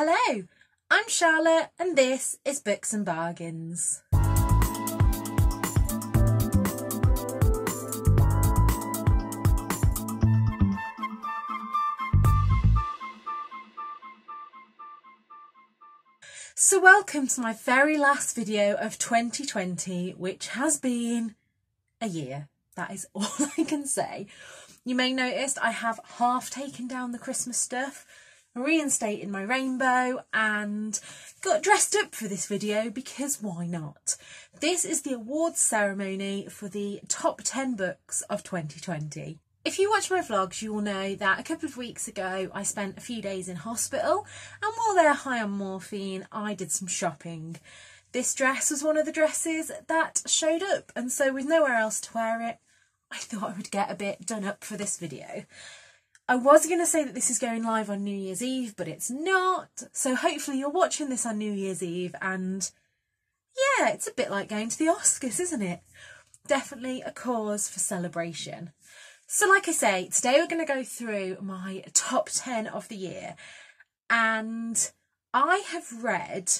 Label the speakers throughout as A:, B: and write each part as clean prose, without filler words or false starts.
A: Hello, I'm Charlotte and this is Books and Bargains. So welcome to my very last video of 2020, which has been a year. That is all I can say. You may notice I have half taken down the Christmas stuff, reinstated my rainbow and got dressed up for this video because why not? This is the awards ceremony for the top 10 books of 2020. If you watch my vlogs, you will know that a couple of weeks ago I spent a few days in hospital, and while they're high on morphine, I did some shopping. This dress was one of the dresses that showed up, and so with nowhere else to wear it, I thought I would get a bit done up for this video. I was going to say that this is going live on New Year's Eve, but it's not. So hopefully you're watching this on New Year's Eve and yeah, it's a bit like going to the Oscars, isn't it? Definitely a cause for celebration. So like I say, today we're going to go through my top 10 of the year. And I have read,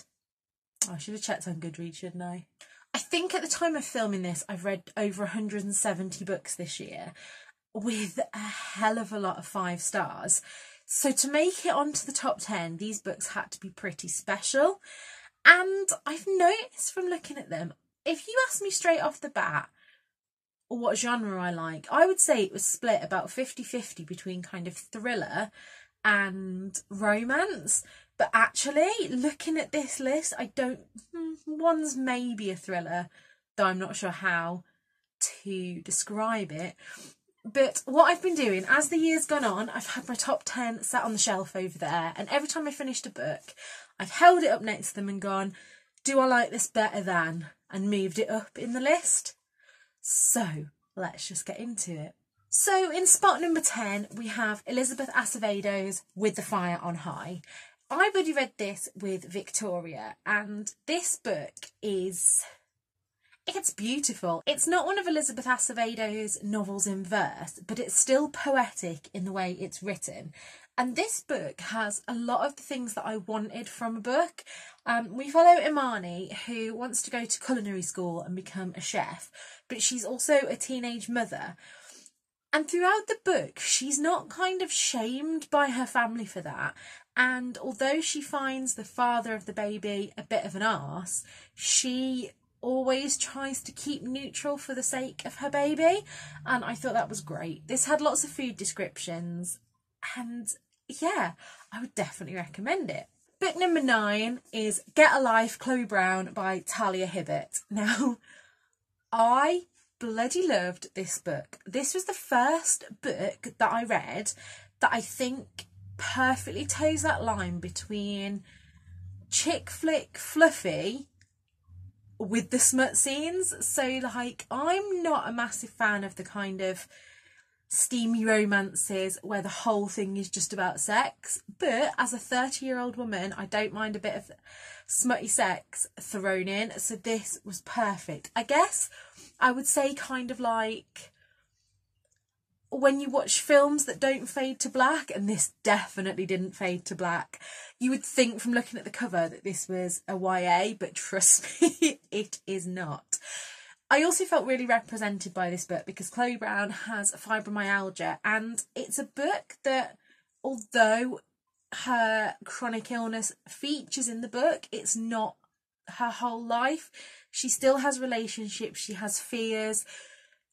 A: I should have checked on Goodreads, shouldn't I? I think at the time of filming this, I've read over 170 books this year, with a hell of a lot of 5 stars. So to make it onto the top 10, these books had to be pretty special. And I've noticed from looking at them, if you ask me straight off the bat what genre I like, I would say it was split about 50-50 between kind of thriller and romance. But actually, looking at this list, I don't... one's maybe a thriller, though I'm not sure how to describe it. But what I've been doing, as the year's gone on, I've had my top 10 sat on the shelf over there, and every time I finished a book, I've held it up next to them and gone, do I like this better than? And moved it up in the list. So, let's just get into it. So, in spot number 10, we have Elizabeth Acevedo's With the Fire on High. I've already read this with Victoria, and this book is... it's beautiful. It's not one of Elizabeth Acevedo's novels in verse, but it's still poetic in the way it's written. And this book has a lot of the things that I wanted from a book. We follow Imani, who wants to go to culinary school and become a chef, but she's also a teenage mother. And throughout the book, she's not kind of shamed by her family for that. And although she finds the father of the baby a bit of an arse, she always tries to keep neutral for the sake of her baby, and I thought that was great. This had lots of food descriptions, and yeah, I would definitely recommend it. Book number 9 is Get a Life, Chloe Brown by Talia Hibbert. Now, I bloody loved this book. This was the first book that I read that I think perfectly toes that line between chick flick fluffy with the smut scenes. So like, I'm not a massive fan of the kind of steamy romances where the whole thing is just about sex, but as a 30-year-old woman, I don't mind a bit of smutty sex thrown in, so this was perfect. I guess I would say kind of like when you watch films that don't fade to black, and this definitely didn't fade to black. You would think from looking at the cover that this was a YA, but trust me, it is not. I also felt really represented by this book because Chloe Brown has fibromyalgia, and it's a book that, although her chronic illness features in the book, it's not her whole life. She still has relationships, she has fears,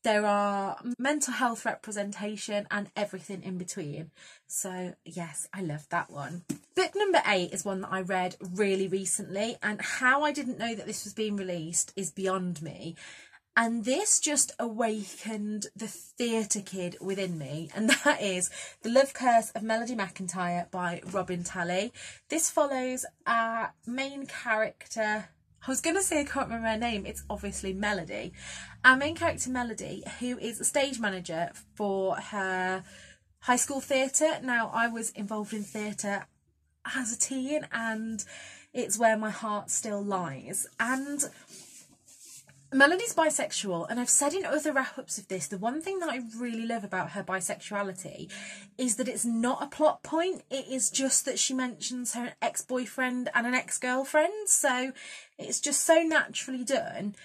A: there are mental health representation and everything in between. So yes, I love that one. Book number 8 is one that I read really recently, and how I didn't know that this was being released is beyond me. And this just awakened the theatre kid within me, and that is The Love Curse of Melody McIntyre by Robin Talley. This follows our main character, I was going to say I can't remember her name, it's obviously Melody. Our main character Melody, who is a stage manager for her high school theatre. Now, I was involved in theatre as a teen, and it's where my heart still lies. And Melody's bisexual, and I've said in other wrap-ups of this, the one thing that I really love about her bisexuality is that it's not a plot point. It is just that she mentions her ex-boyfriend and an ex-girlfriend, so it's just so naturally done.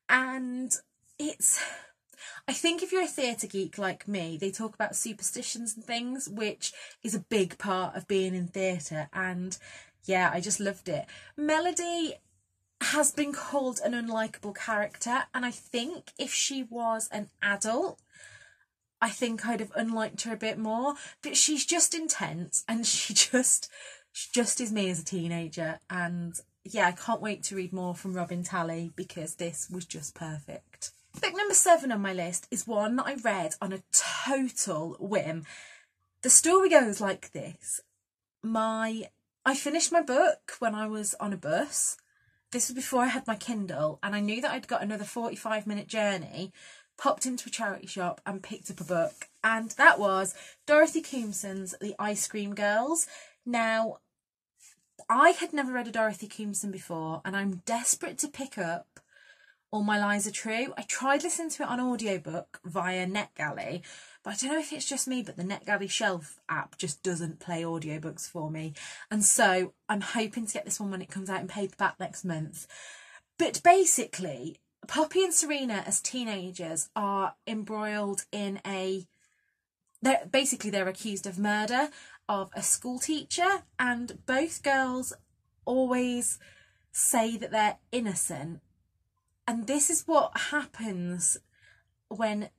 A: And I think if you're a theatre geek like me, they talk about superstitions and things, which is a big part of being in theatre, and yeah, I just loved it. Melody has been called an unlikable character, and I think if she was an adult, I think I'd have unliked her a bit more, but she's just intense, and she just is me as a teenager. And yeah, I can't wait to read more from Robin Talley, because this was just perfect. Book number 7 on my list is one that I read on a total whim. The story goes like this. I finished my book when I was on a bus. This was before I had my Kindle, and I knew that I'd got another 45-minute journey, popped into a charity shop and picked up a book, and that was Dorothy Comson's The Ice Cream Girls. Now, I had never read a Dorothy Comson before, and I'm desperate to pick up All My Lies Are True. I tried listening to it on audiobook via NetGalley, but I don't know if it's just me, but the NetGalley Shelf app just doesn't play audiobooks for me. And so I'm hoping to get this one when it comes out in paperback next month. But basically, Poppy and Serena as teenagers are embroiled in they're accused of murder of a school teacher, and both girls always say that they're innocent. And this is what happens when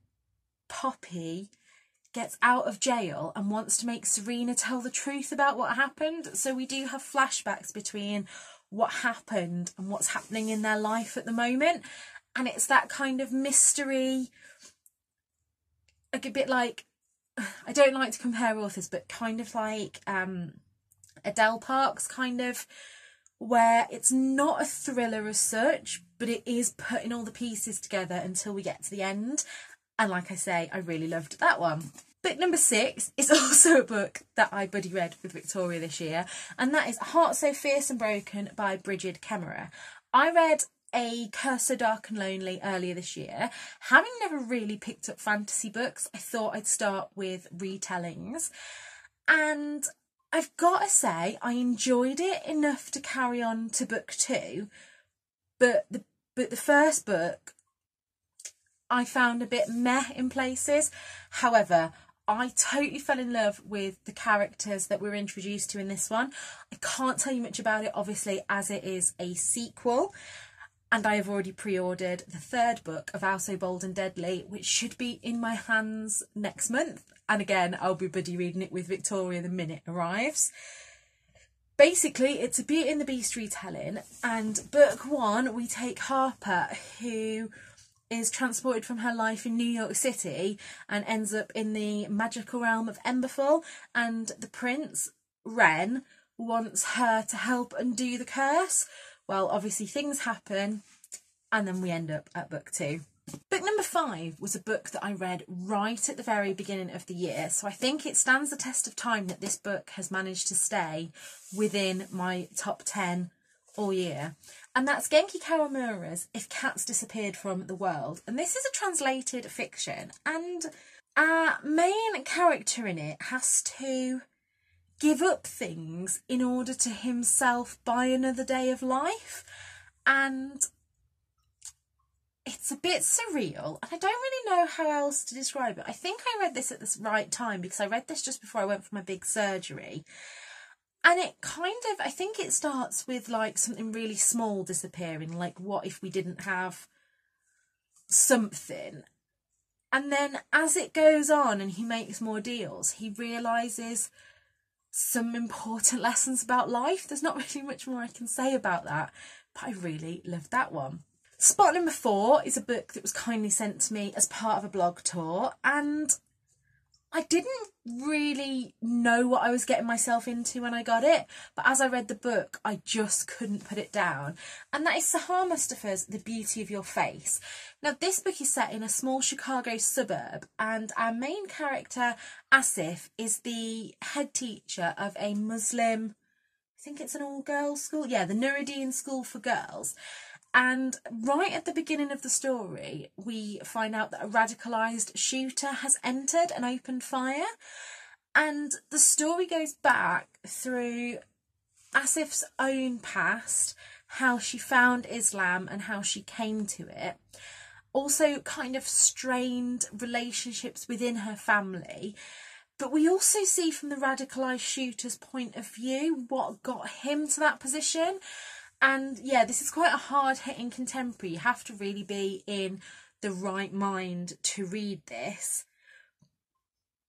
A: Poppy gets out of jail and wants to make Serena tell the truth about what happened. So we do have flashbacks between what happened and what's happening in their life at the moment. And it's that kind of mystery, like a bit like, I don't like to compare authors, but kind of like Adele Parks, kind of, where it's not a thriller as such, but it is putting all the pieces together until we get to the end. And like I say, I really loved that one. Book number 6 is also a book that I buddy read with Victoria this year, and that is Heart So Fierce and Broken by Brigid Kemmerer. I read A Curse So Dark and Lonely earlier this year. Having never really picked up fantasy books, I thought I'd start with retellings. And I've got to say, I enjoyed it enough to carry on to book 2, but the first book I found a bit meh in places. However, I totally fell in love with the characters that we're introduced to in this one. I can't tell you much about it, obviously, as it is a sequel. And I have already pre-ordered the 3rd book of How So Bold and Deadly, which should be in my hands next month. And again, I'll be buddy reading it with Victoria the minute it arrives. Basically, it's a Beauty and the Beast retelling. And book 1, we take Harper, who is transported from her life in New York City and ends up in the magical realm of Emberfall, and the prince, Ren, wants her to help undo the curse. Well, obviously things happen, and then we end up at book 2. Book number 5 was a book that I read right at the very beginning of the year, so I think it stands the test of time that this book has managed to stay within my top 10 all year. And that's Genki Kawamura's If Cats Disappeared from the World. And this is a translated fiction, and our main character in it has to give up things in order to himself buy another day of life. And it's a bit surreal, and I don't really know how else to describe it. I think I read this at the right time, because I read this just before I went for my big surgery. And it kind of, I think it starts with like something really small disappearing, like what if we didn't have something? And then as it goes on and he makes more deals, he realises some important lessons about life. There's not really much more I can say about that, but I really loved that one. Spot number 4 is a book that was kindly sent to me as part of a blog tour, and I didn't really know what I was getting myself into when I got it, but as I read the book, I just couldn't put it down. And that is Sahar Mustafa's The Beauty of Your Face. Now, this book is set in a small Chicago suburb, and our main character, Asif, is the head teacher of a Muslim, I think it's an all-girls school, yeah, the Nuruddin School for Girls. And right at the beginning of the story, we find out that a radicalised shooter has entered and opened fire. And the story goes back through Asif's own past, how she found Islam and how she came to it. Also kind of strained relationships within her family. But we also see from the radicalised shooter's point of view what got him to that position. And yeah, this is quite a hard-hitting contemporary. You have to really be in the right mind to read this.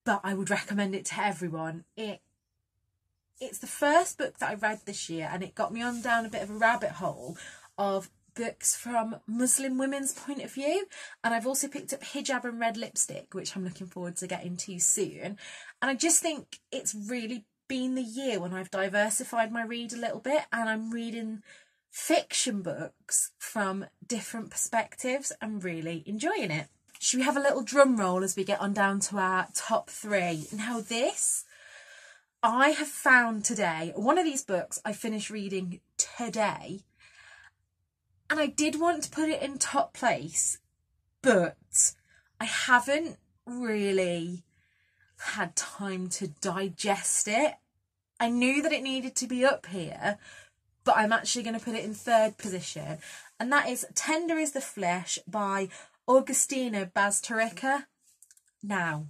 A: But I would recommend it to everyone. It's the first book that I read this year, and it got me on down a bit of a rabbit hole of books from Muslim women's point of view. And I've also picked up Hijab and Red Lipstick, which I'm looking forward to getting to soon. And I just think it's really been the year when I've diversified my read a little bit, and I'm reading fiction books from different perspectives and really enjoying it. Should we have a little drum roll as we get on down to our top 3? Now this, I have found today, one of these books I finished reading today, and I did want to put it in top place, but I haven't really had time to digest it. I knew that it needed to be up here, but I'm actually going to put it in 3rd position, and that is Tender is the Flesh by Augustina Bazterrica. Now,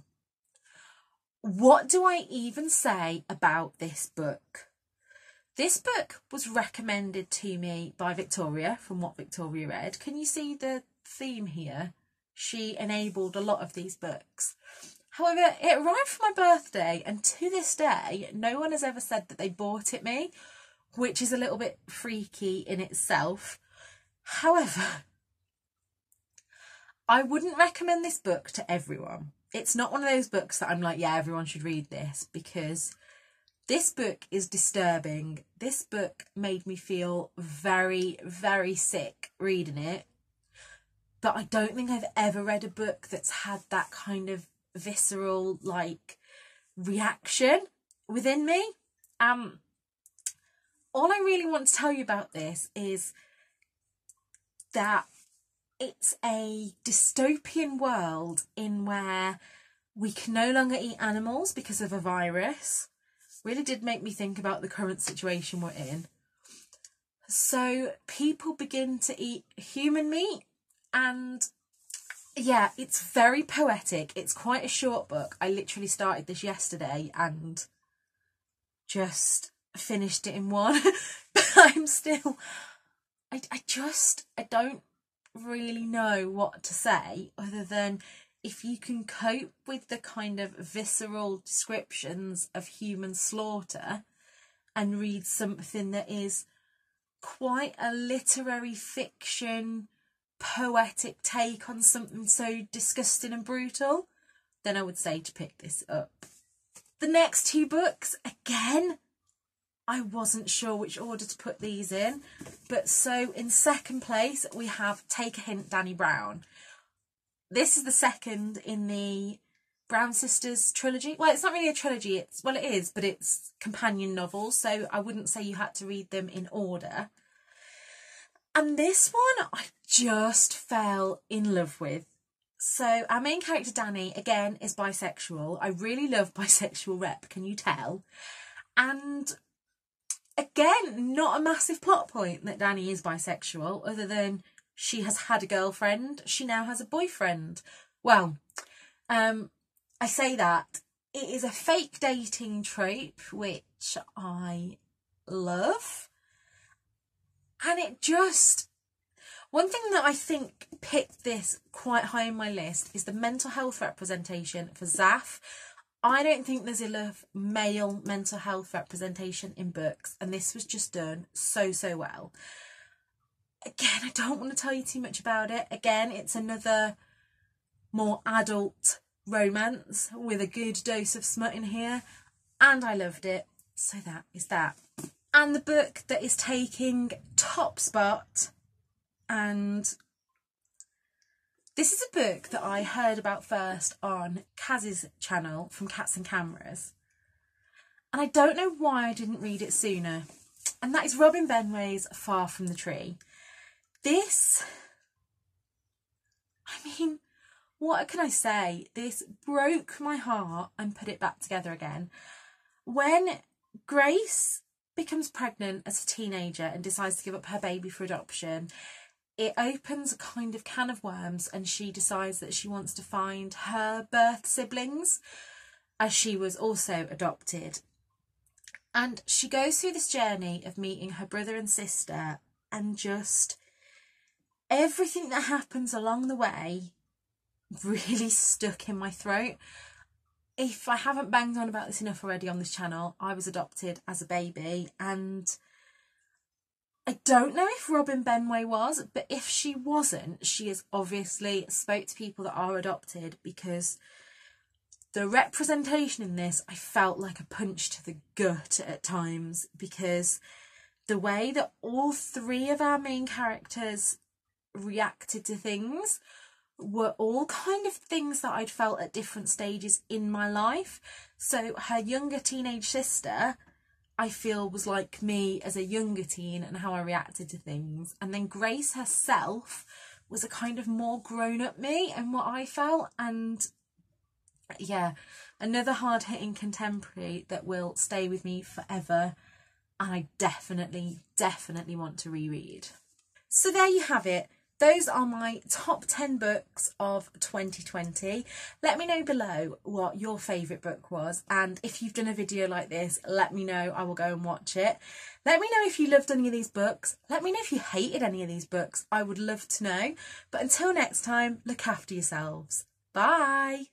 A: what do I even say about this book? This book was recommended to me by Victoria, from what Victoria read. Can you see the theme here? She enabled a lot of these books. However, it arrived for my birthday, and to this day, no one has ever said that they bought it me, which is a little bit freaky in itself. However, I wouldn't recommend this book to everyone. It's not one of those books that I'm like, yeah, everyone should read this, because this book is disturbing. This book made me feel very, very sick reading it. But I don't think I've ever read a book that's had that kind of visceral, like, reaction within me. All I really want to tell you about this is that it's a dystopian world in where we can no longer eat animals because of a virus. Really did make me think about the current situation we're in. So people begin to eat human meat, and yeah, it's very poetic. It's quite a short book. I literally started this yesterday and just finished it in one. But I'm still, I don't really know what to say other than, if you can cope with the kind of visceral descriptions of human slaughter and read something that is quite a literary fiction, poetic take on something so disgusting and brutal, then I would say to pick this up. The next 2 books, again, I wasn't sure which order to put these in, but so in 2nd place we have Take a Hint, Dani Brown. This is the 2nd in the Brown Sisters trilogy. Well, it's not really a trilogy, it is, but it's companion novels, so I wouldn't say you had to read them in order. And this one I just fell in love with. So our main character Dani, again, is bisexual. I really love bisexual rep, can you tell? And again, not a massive plot point that Dani is bisexual, other than she has had a girlfriend. She now has a boyfriend. Well, I say that. It is a fake dating trope, which I love. And it just... One thing that I think picked this quite high on my list is the mental health representation for Zaf. I don't think there's enough male mental health representation in books, and this was just done so well. Again, I don't want to tell you too much about it. Again, it's another more adult romance with a good dose of smut in here, and I loved it. So that is that. And the book that is taking top spot, and this is a book that I heard about first on Kaz's channel from Cats and Cameras, and I don't know why I didn't read it sooner, and that is Robin Benway's Far From the Tree. this, I mean, what can I say? This broke my heart and put it back together again. When Grace becomes pregnant as a teenager and decides to give up her baby for adoption, it opens a kind of can of worms, and she decides that she wants to find her birth siblings, as she was also adopted. And she goes through this journey of meeting her brother and sister, and just everything that happens along the way really stuck in my throat. If I haven't banged on about this enough already on this channel, I was adopted as a baby, and I don't know if Robin Benway was, but if she wasn't, she has obviously spoke to people that are adopted, because the representation in this, I felt like a punch to the gut at times, because the way that all three of our main characters reacted to things were all kind of things that I'd felt at different stages in my life. So her younger teenage sister, I feel, was like me as a younger teen and how I reacted to things. And then Grace herself was a kind of more grown-up me and what I felt. And yeah, another hard-hitting contemporary that will stay with me forever, and I definitely want to reread. So there you have it. Those are my top 10 books of 2020. Let me know below what your favourite book was, and if you've done a video like this, let me know. I will go and watch it. Let me know if you loved any of these books. Let me know if you hated any of these books. I would love to know. But until next time, look after yourselves. Bye.